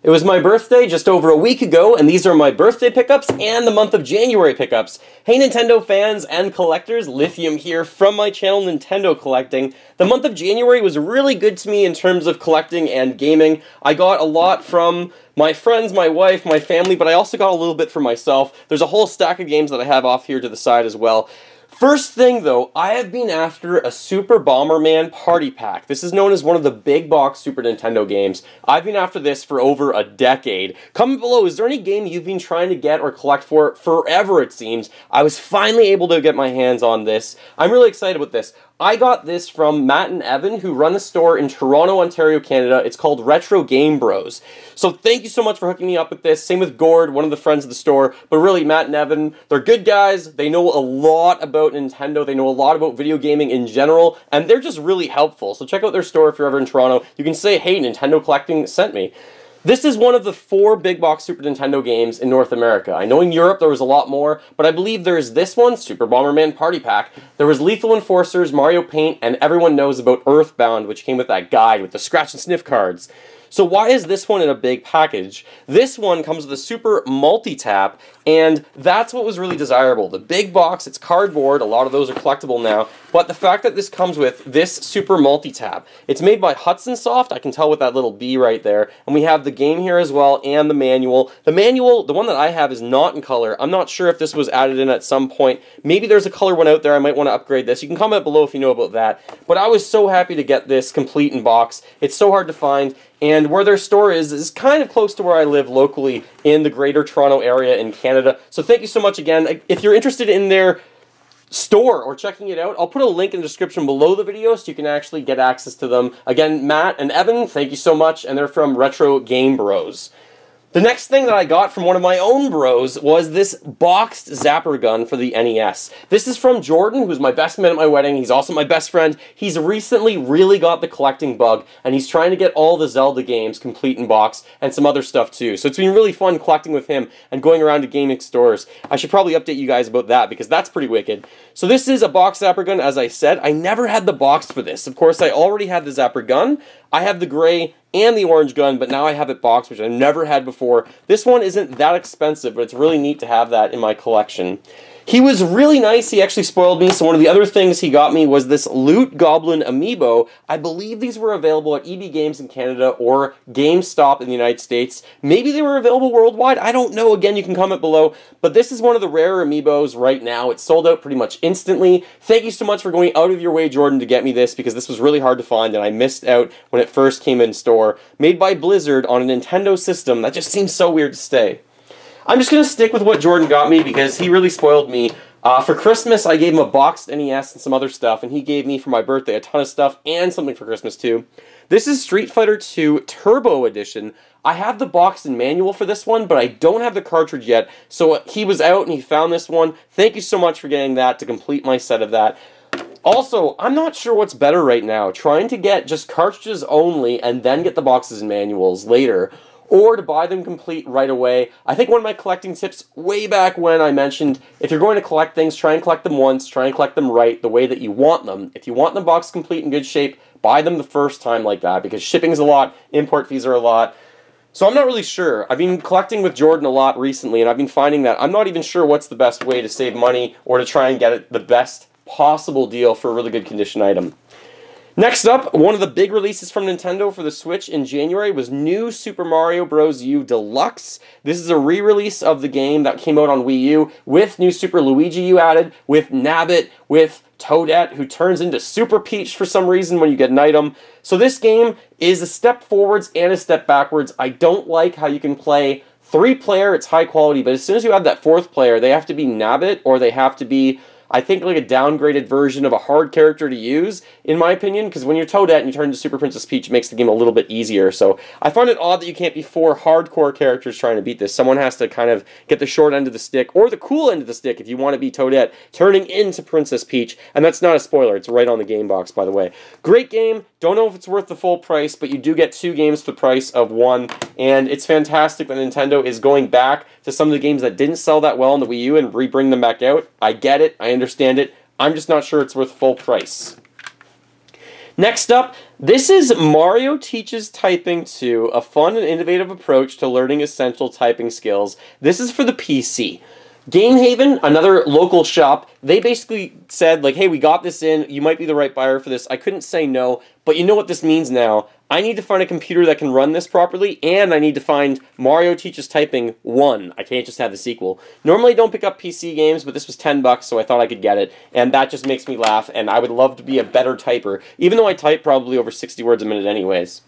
It was my birthday just over a week ago, and these are my birthday pickups and the month of January pickups. Hey Nintendo fans and collectors, Lithium here from my channel Nintendo Collecting. The month of January was really good to me in terms of collecting and gaming. I got a lot from my friends, my wife, my family, but I also got a little bit for myself. There's a whole stack of games that I have off here to the side as well. First thing though, I have been after a Super Bomberman Party Pack. This is known as one of the big box Super Nintendo games. I've been after this for over a decade. Comment below, is there any game you've been trying to get or collect for forever it seems? I was finally able to get my hands on this. I'm really excited with this. I got this from Matt and Evan, who run a store in Toronto, Ontario, Canada. It's called Retro Game Bros. So thank you so much for hooking me up with this. Same with Gord, one of the friends of the store. But really, Matt and Evan, they're good guys. They know a lot about Nintendo. They know a lot about video gaming in general. And they're just really helpful. So check out their store if you're ever in Toronto. You can say, hey, Nintendo Collecting sent me. This is one of the 4 big box Super Nintendo games in North America. I know in Europe there was a lot more, but I believe there's this one, Super Bomberman Party Pack. There was Lethal Enforcers, Mario Paint, and everyone knows about Earthbound, which came with that guide with the scratch and sniff cards. So why is this one in a big package? This one comes with a super multi-tap, and that's what was really desirable. The big box, it's cardboard, a lot of those are collectible now, but the fact that this comes with this super multi-tap. It's made by Hudson Soft, I can tell with that little B right there, and we have the game here as well, and the manual. The manual, the one that I have is not in color. I'm not sure if this was added in at some point. Maybe there's a color one out there, I might want to upgrade this. You can comment below if you know about that. But I was so happy to get this complete in box. It's so hard to find. And where their store is kind of close to where I live locally in the Greater Toronto area in Canada. So thank you so much again. If you're interested in their store or checking it out, I'll put a link in the description below the video so you can actually get access to them. Again, Matt and Evan, thank you so much, and they're from Retro Game Bros. The next thing that I got from one of my own bros was this boxed Zapper gun for the NES. This is from Jordan, who's my best man at my wedding. He's also my best friend. He's recently really got the collecting bug, and he's trying to get all the Zelda games complete in box and some other stuff too. So it's been really fun collecting with him and going around to gaming stores. I should probably update you guys about that because that's pretty wicked. So this is a box Zapper gun, as I said. I never had the box for this. Of course, I already had the Zapper gun. I have the gray and the orange gun, but now I have it boxed, which I've never had before. This one isn't that expensive, but it's really neat to have that in my collection. He was really nice. He actually spoiled me. So one of the other things he got me was this Loot Goblin Amiibo. I believe these were available at EB Games in Canada or GameStop in the United States. Maybe they were available worldwide. I don't know. Again, you can comment below. But this is one of the rare Amiibos right now. It's sold out pretty much instantly. Thank you so much for going out of your way, Jordan, to get me this because this was really hard to find and I missed out when it first came in store. Made by Blizzard on a Nintendo system. That just seems so weird to say. I'm just going to stick with what Jordan got me because he really spoiled me. For Christmas, I gave him a boxed NES and some other stuff, and he gave me for my birthday a ton of stuff and something for Christmas too. This is Street Fighter 2 Turbo Edition. I have the boxed and manual for this one, but I don't have the cartridge yet, so he was out and he found this one. Thank you so much for getting that to complete my set of that. Also, I'm not sure what's better right now, trying to get just cartridges only and then get the boxes and manuals later, or to buy them complete right away. I think one of my collecting tips way back when I mentioned, if you're going to collect things, try and collect them once, try and collect them right, the way that you want them. If you want them box complete in good shape, buy them the first time like that, because shipping's a lot, import fees are a lot. So I'm not really sure. I've been collecting with Jordan a lot recently, and I've been finding that I'm not even sure what's the best way to save money or to try and get it the best possible deal for a really good condition item. Next up, one of the big releases from Nintendo for the Switch in January was New Super Mario Bros. U Deluxe. This is a re-release of the game that came out on Wii U with new Super Luigi U added, with Nabbit, with Toadette, who turns into Super Peach for some reason when you get an item. So this game is a step forwards and a step backwards. I don't like how you can play 3-player, it's high quality, but as soon as you add that 4th player, they have to be Nabbit, or they have to be, I think, like a downgraded version of a hard character to use, in my opinion, because when you're Toadette and you turn into Super Princess Peach, it makes the game a little bit easier. So I find it odd that you can't be 4 hardcore characters trying to beat this. Someone has to kind of get the short end of the stick, or the cool end of the stick if you want to be Toadette, turning into Princess Peach. And that's not a spoiler, it's right on the game box, by the way. Great game, don't know if it's worth the full price, but you do get 2 games for the price of 1, and it's fantastic that Nintendo is going back to some of the games that didn't sell that well on the Wii U and re-bring them back out. I get it, I understand it, I'm just not sure it's worth full price. Next up, this is Mario Teaches Typing 2, a fun and innovative approach to learning essential typing skills. This is for the PC. Game Haven, another local shop, they basically said, like, hey, we got this in, you might be the right buyer for this. I couldn't say no, but you know what this means now. I need to find a computer that can run this properly, and I need to find Mario Teaches Typing 1. I can't just have the sequel. Normally I don't pick up PC games, but this was $10, so I thought I could get it, and that just makes me laugh, and I would love to be a better typer, even though I type probably over 60 words a minute anyways.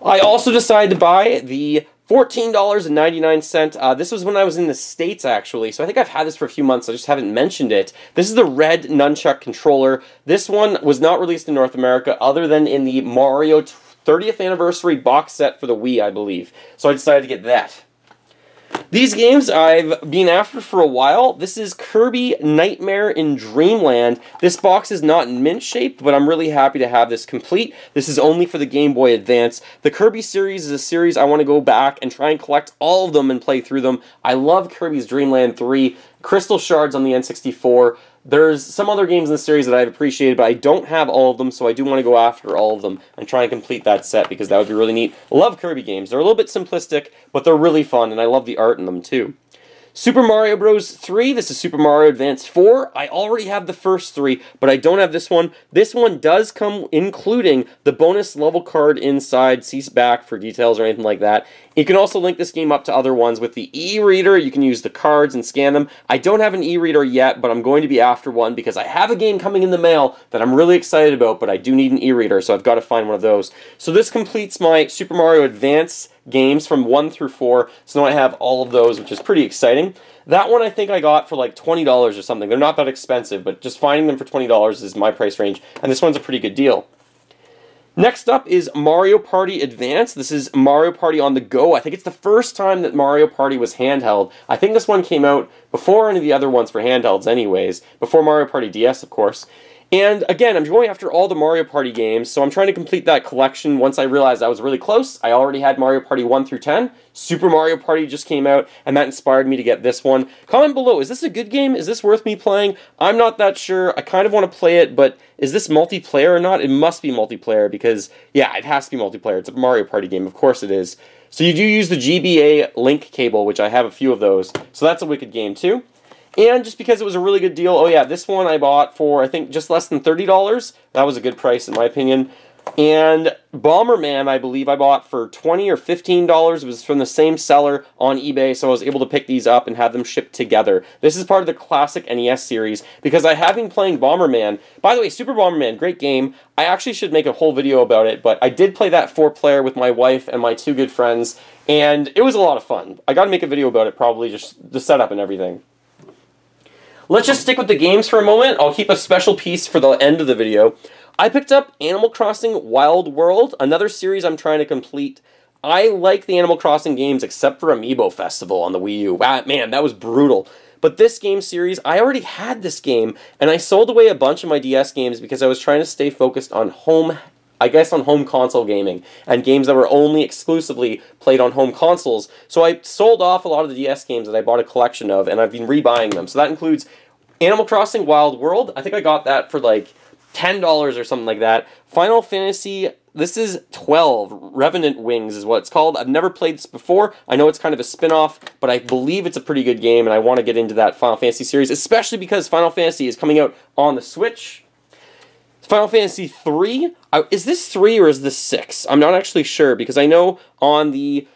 I also decided to buy the $14.99. This was when I was in the States, actually, so I think I've had this for a few months, I just haven't mentioned it. This is the red nunchuck controller. This one was not released in North America other than in the Mario 30th Anniversary box set for the Wii, I believe. So I decided to get that. These games I've been after for a while. This is Kirby Nightmare in Dreamland. This box is not mint shaped, but I'm really happy to have this complete. This is only for the Game Boy Advance. The Kirby series is a series I want to go back and try and collect all of them and play through them. I love Kirby's Dream Land 3, Crystal Shards on the N64. There's some other games in the series that I've appreciated, but I don't have all of them, so I do want to go after all of them and try and complete that set, because that would be really neat. I love Kirby games. They're a little bit simplistic, but they're really fun, and I love the art in them, too. Super Mario Bros. 3, this is Super Mario Advance 4. I already have the first 3, but I don't have this one. This one does come including the bonus level card inside. See back for details or anything like that. You can also link this game up to other ones with the e-reader. You can use the cards and scan them. I don't have an e-reader yet, but I'm going to be after one because I have a game coming in the mail that I'm really excited about, but I do need an e-reader, so I've got to find one of those. So this completes my Super Mario Advance games from 1 through 4, so now I have all of those, which is pretty exciting. That one I think I got for like $20 or something. They're not that expensive, but just finding them for $20 is my price range, and this one's a pretty good deal. Next up is Mario Party Advance. This is Mario Party on the go. I think it's the first time that Mario Party was handheld. I think this one came out before any of the other ones for handhelds anyways, before Mario Party DS, of course. And again, I'm going after all the Mario Party games, so I'm trying to complete that collection. Once I realized I was really close, I already had Mario Party 1 through 10. Super Mario Party just came out, and that inspired me to get this one. Comment below, is this a good game? Is this worth me playing? I'm not that sure. I kind of want to play it, but is this multiplayer or not? It must be multiplayer because, yeah, it has to be multiplayer. It's a Mario Party game. Of course it is. So you do use the GBA link cable, which I have a few of those. So that's a wicked game, too. And just because it was a really good deal, oh yeah, this one I bought for, I think, just less than $30. That was a good price, in my opinion. And Bomberman, I believe I bought for $20 or $15. It was from the same seller on eBay, so I was able to pick these up and have them shipped together. This is part of the classic NES series, because I have been playing Bomberman. By the way, Super Bomberman, great game. I actually should make a whole video about it, but I did play that 4-player with my wife and my 2 good friends, and it was a lot of fun. I gotta make a video about it, probably, just the setup and everything. Let's just stick with the games for a moment. I'll keep a special piece for the end of the video. I picked up Animal Crossing Wild World, another series I'm trying to complete. I like the Animal Crossing games except for Amiibo Festival on the Wii U. Wow, man, that was brutal. But this game series, I already had this game, and I sold away a bunch of my DS games because I was trying to stay focused on home console gaming, and games that were only exclusively played on home consoles. So I sold off a lot of the DS games that I bought a collection of, and I've been rebuying them. So that includes Animal Crossing Wild World. I think I got that for like $10 or something like that. Final Fantasy, this is 12. Revenant Wings is what it's called. I've never played this before. I know it's kind of a spin-off, but I believe it's a pretty good game, and I want to get into that Final Fantasy series, especially because Final Fantasy is coming out on the Switch. Final Fantasy 3, is this 3 or is this 6? I'm not actually sure, because I know on the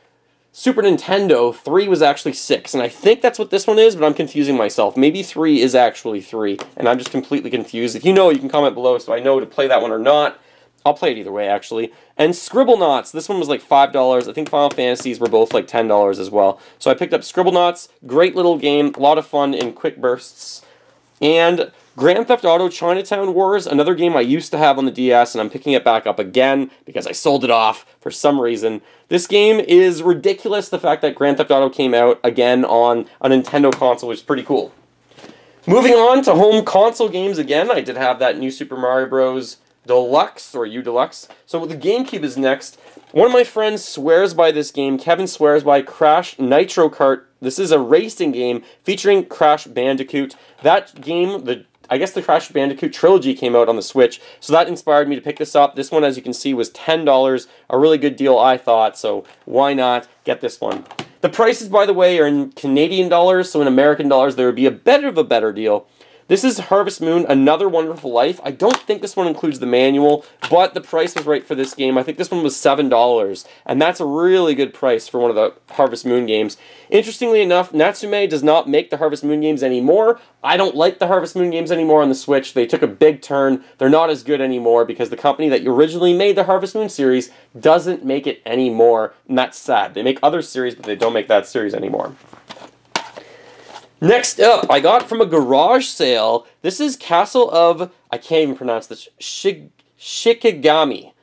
Super Nintendo, 3 was actually 6, and I think that's what this one is, but I'm confusing myself. Maybe 3 is actually 3, and I'm just completely confused. If you know, you can comment below so I know to play that one or not. I'll play it either way, actually. And Scribblenauts, this one was like $5. I think Final Fantasies were both like $10 as well. So I picked up Scribblenauts, great little game, a lot of fun in quick bursts. And Grand Theft Auto Chinatown Wars, another game I used to have on the DS, and I'm picking it back up again because I sold it off for some reason. This game is ridiculous, the fact that Grand Theft Auto came out again on a Nintendo console, which is pretty cool. Moving on to home console games again, I did have that new Super Mario Bros. Deluxe, or U Deluxe. So the GameCube is next. One of my friends swears by this game. Kevin swears by Crash Nitro Kart. This is a racing game featuring Crash Bandicoot. That game, the I guess the Crash Bandicoot trilogy came out on the Switch, so that inspired me to pick this up. This one, as you can see, was $10, a really good deal, I thought, so why not get this one? The prices, by the way, are in Canadian dollars, so in American dollars there would be a bit of a better deal. This is Harvest Moon, Another Wonderful Life. I don't think this one includes the manual, but the price was right for this game. I think this one was $7, and that's a really good price for one of the Harvest Moon games. Interestingly enough, Natsume does not make the Harvest Moon games anymore. I don't like the Harvest Moon games anymore on the Switch. They took a big turn. They're not as good anymore because the company that originally made the Harvest Moon series doesn't make it anymore, and that's sad. They make other series, but they don't make that series anymore. Next up, I got from a garage sale, this is Castle of, I can't even pronounce this, Shikigami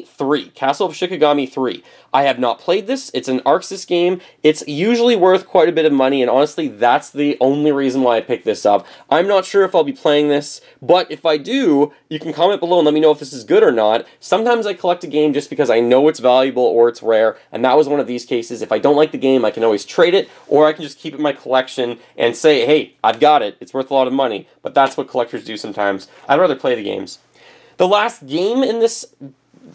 3. Castle of Shikigami 3. I have not played this. It's an Arxis game. It's usually worth quite a bit of money, and honestly, that's the only reason why I picked this up. I'm not sure if I'll be playing this, but if I do, you can comment below and let me know if this is good or not. Sometimes I collect a game just because I know it's valuable or it's rare, and that was one of these cases. If I don't like the game, I can always trade it, or I can just keep it in my collection and say, hey, I've got it. It's worth a lot of money, but that's what collectors do sometimes. I'd rather play the games. The last game in this,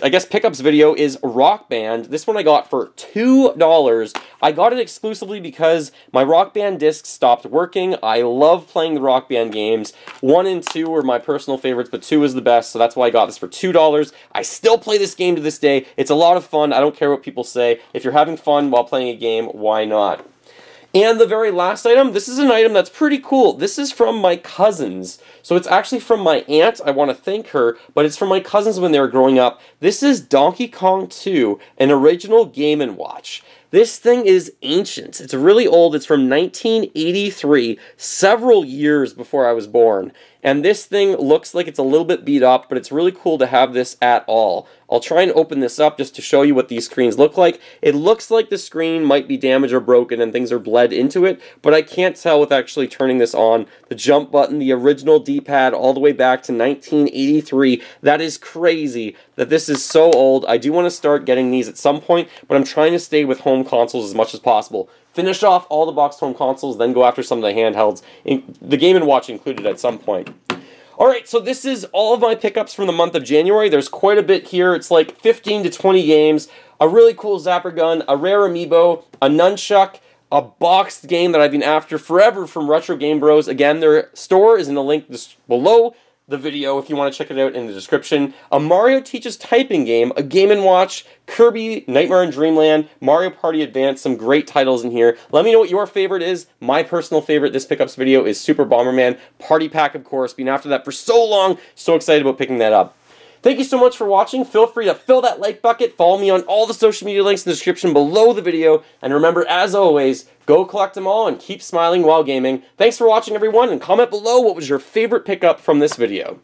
I guess, pickups video is Rock Band. This one I got for $2. I got it exclusively because my Rock Band disc stopped working. I love playing the Rock Band games. 1 and 2 were my personal favorites, but 2 is the best, so that's why I got this for $2. I still play this game to this day. It's a lot of fun. I don't care what people say. If you're having fun while playing a game, why not? And the very last item, this is an item that's pretty cool. This is from my cousins. So it's actually from my aunt. I want to thank her, but it's from my cousins when they were growing up. This is Donkey Kong 2, an original Game & Watch. This thing is ancient. It's really old. It's from 1983, several years before I was born. And this thing looks like it's a little bit beat up, but it's really cool to have this at all. I'll try and open this up just to show you what these screens look like. It looks like the screen might be damaged or broken and things are bled into it, but I can't tell with actually turning this on. The jump button, the original D-pad all the way back to 1983. That is crazy that this is so old. I do want to start getting these at some point, but I'm trying to stay with home consoles as much as possible. Finish off all the boxed home consoles, then go after some of the handhelds, the Game & Watch included at some point. Alright, so this is all of my pickups from the month of January. There's quite a bit here. It's like 15 to 20 games, a really cool Zapper gun, a rare Amiibo, a nunchuck, a boxed game that I've been after forever from Retro Game Bros. Again, their store is in the link below the video if you want to check it out in the description. A Mario Teaches Typing game, a Game & Watch, Kirby, Nightmare in Dreamland, Mario Party Advance, some great titles in here. Let me know what your favorite is. My personal favorite this pickups video is Super Bomberman Party Pack, of course. Been after that for so long, so excited about picking that up. Thank you so much for watching. Feel free to fill that like bucket. Follow me on all the social media links in the description below the video. And remember, as always, go collect them all and keep smiling while gaming. Thanks for watching, everyone, and comment below what was your favorite pickup from this video.